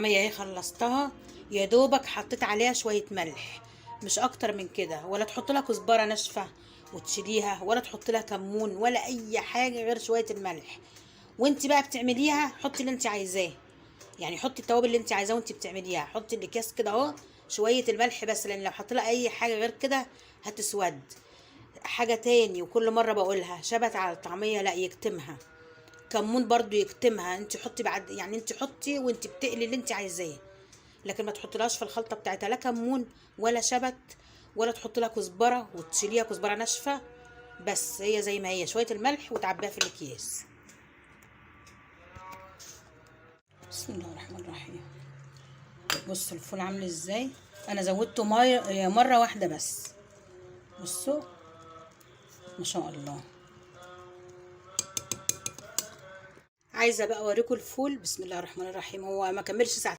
الطعمية اهي خلصتها، يا دوبك حطيت عليها شوية ملح، مش اكتر من كده. ولا تحط لها كزبرة ناشفة وتشيليها، ولا تحط لها كمون، ولا اي حاجة غير شوية الملح. وانت بقى بتعمليها حطي اللي انت عايزاه، يعني حطي التوابل اللي انت عايزاه وانت بتعمليها. حطي الاكياس كده اهو، شوية الملح بس، لان لو حط لها اي حاجة غير كده هتسود. حاجة تاني وكل مرة بقولها، شبت على الطعمية لا يكتمها. كمون برضو يكتمها. انت حطي بعد، يعني انت حطي وانت بتقلي اللي انت عايزاه، لكن ما تحطلهاش في الخلطه بتاعتها لا كمون ولا شبت، ولا تحط لها كزبره وتشيليها كزبره ناشفه. بس هي زي ما هي، شويه الملح وتعبيها في الاكياس. بسم الله الرحمن الرحيم. بصوا الفول عامل ازاي. انا زودته ميه مره واحده بس. بصوا ما شاء الله. عايزه بقى اوريكم الفول. بسم الله الرحمن الرحيم. هو ما كملش ساعتين.